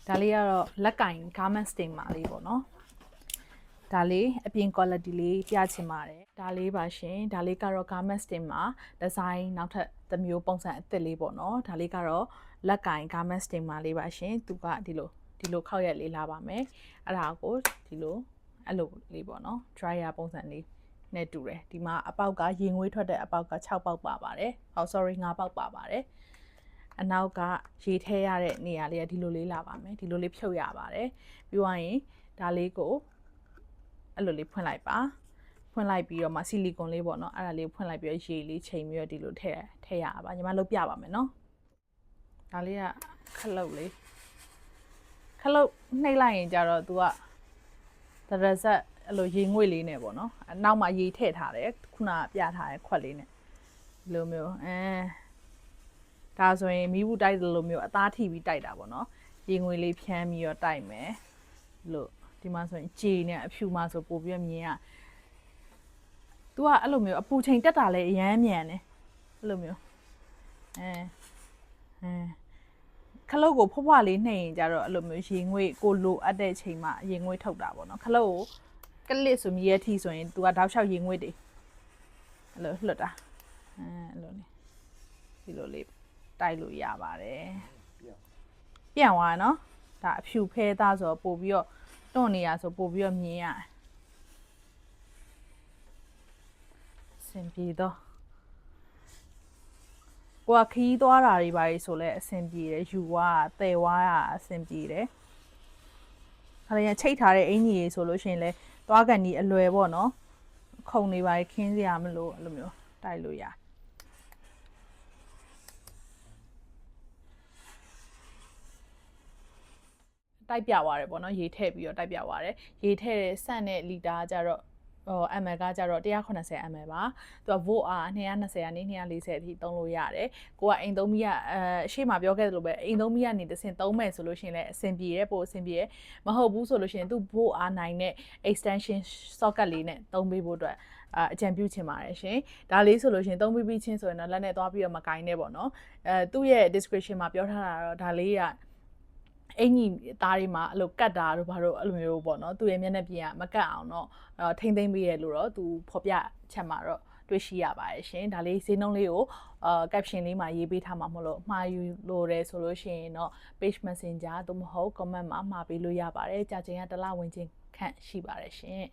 ဒါလေးကတော့လက်ကင် garment stain မှာလေးပေါ့နော်ဒါလေးအပြင် quality လေးပြချင်ပါတယ်ဒါလေးပါရှင်ဒါလေးကတော့ garment stain မှာ design နောက်ထပ်တစ်မျိုးပုံစံအသစ်လေးပေါ့နော်ဒါလေးကတော့လက်ကင် garment stain မှာလေးပါရှင်သူကဒီလိုခောက်ရက်လေးလာပါမယ်အဲ့ဒါကိုဒီလိုအဲ့လိုလေးပေါ့နော် dryer ပုံစံလေးနဲ့တူတယ်ဒီမှာအပေါက်ကရေငွေးထွက်တဲ့အပေါက်က6ပေါက်ပါပါတယ်ဟော sorry 5ပေါက်ပါပါတယ်အနောက်ကရေထဲရတဲ့နေရာလေးကဒီလိုလေးလာပါမယ်ဒီလိုလေးဖြုတ်ရပါတယ်ပြီးသွားရင်ဒါလေးကိုအဲ့လိုလေးဖွင့်လိုက်ပါဖွင့်လိုက်ပြီးတော့မှဆီလီကွန်လေးပေါ့နော်အဲ့ဒါလေးဖွင့်လိုက်ပြီးတော့ရေလေးချိန်ပြီးတော့ဒီလိုထည့်ရပါညီမလုပ်ပြပါမယ်နော်ဒါလေးကခလုတ်လေးခလုတ်နှိပ်လိုက်ရင်ကြတော့ तू ကတရဆက်အဲ့လိုရေငွေ့လေးနဲ့ပေါ့နော်အနောက်မှာရေထည့်ထားတယ်ခုနကပြထားတဲ့ခွက်လေးနဲ့ဒီလိုမျိုးဒါဆိုရင်မီးဘူးတိုက်တယ်လို့မျိုးအသားထိပြီးတိုက်တာပေါ့နော်ရေငွေလေးဖြန်းပြီးတော့တိုက်မယ်လို့ဒီမှာဆိုရင်ကြေနဲ့အဖြူမှာဆိုပို့ပြီးမြင်ရသူကအဲ့လိုမျိုးအပူချိန်တက်တာလဲအရမ်းမြန်တယ်အဲ့လိုမျိုးခလုတ်ကိုဖွားဖွားလေးနှိပ်ရင်ကြတော့အဲ့လိုမျိုးရေငွေ့ကိုလိုအပ်တဲ့ချိန်မှာရေငွေ့ထုတ်တာပေါ့နော်ခလုတ်ကိုကလစ်ဆိုမြည်ရထီဆိုရင် तू ကတောက်လျှောက်ရေငွေ့တယ်အဲ့လိုလွတ်တာအဲ့လိုလေးဒီလိုလေးတိုက်လို့ရပါတယ်ပြန်သွားနော်ဒါအဖြူဖဲသားဆိုတော့ပို့ပြီးတော့တွန့်နေရဆိုပို့ပြီးတော့မြင်ရစင်ပြေတော့ကိုကခီးသွားတာတွေပါဆိုလဲအဆင်ပြေတယ်ယူဝါတဲဝါအဆင်ပြေတယ်ခါရချိတ်ထားတဲ့အင်ကြီးတွေဆိုလို့ရှိရင်လဲသွားကန်ကြီးအလွယ်ပေါ့နော်ခုံနေပါခင်းစရာမလိုအဲ့လိုမျိုးတိုက်လို့ရတိုက်ပြသွားတယ်ပေါ့နော်ရေထည့်ပြီးတော့တိုက်ပြသွားတယ်ရေထည့်တဲ့ဆန့်တဲ့လီတာကျတော့ml ကကြတော့180 ml ပါသူက volt အား220ကနေ240အထိသုံးလို့ရတယ်ကိုကအိမ်သုံးမီးကအရှိမပြောခဲ့သလိုပဲအိမ်သုံးမီးကနေတစ်ဆင့်သုံးမယ်ဆိုလို့ရှိရင်လည်းအဆင်ပြေတယ်ပို့အဆင်ပြေတယ်မဟုတ်ဘူးဆိုလို့ရှိရင်သူ volt အားနိုင်တဲ့ extension socket လေးနဲ့သုံးပေးဖို့အတွက်အကြံပြုချင်ပါတယ်ရှင်ဒါလေးဆိုလို့ရှိရင်သုံးပြီးချင်းဆိုရင်တော့လက်နဲ့သွားပြီးတော့မကိုင်းနဲ့ပေါ့နော်သူ့ရဲ့ description မှာပြောထားတာတော့ဒါလေးကအင်ကြီးသားတွေမှာအဲ့လိုကတ်တာတို့ဘာလို့အဲ့လိုမျိုးပေါ့နော်သူရဲ့မျက်နှာပြင်ကမကတ်အောင်တော့ထိမ့်သိမ့်ပေးရလို့တော့သူဖော်ပြချက်မှာတော့တွေ့ရှိရပါတယ်ရှင်ဒါလေးဈေးနှုန်းလေးကိုcaption လေးမှာရေးပေးထားမှာမဟုတ်လို့မှာယူလို့ရဲဆိုလို့ရှိရင်တော့ page messenger သို့မဟုတ် comment မှာမှာပေးလို့ရပါတယ်ကြာချိန်ကတစ်လဝင်ချင်းခန့်ရှိပါတယ်ရှင်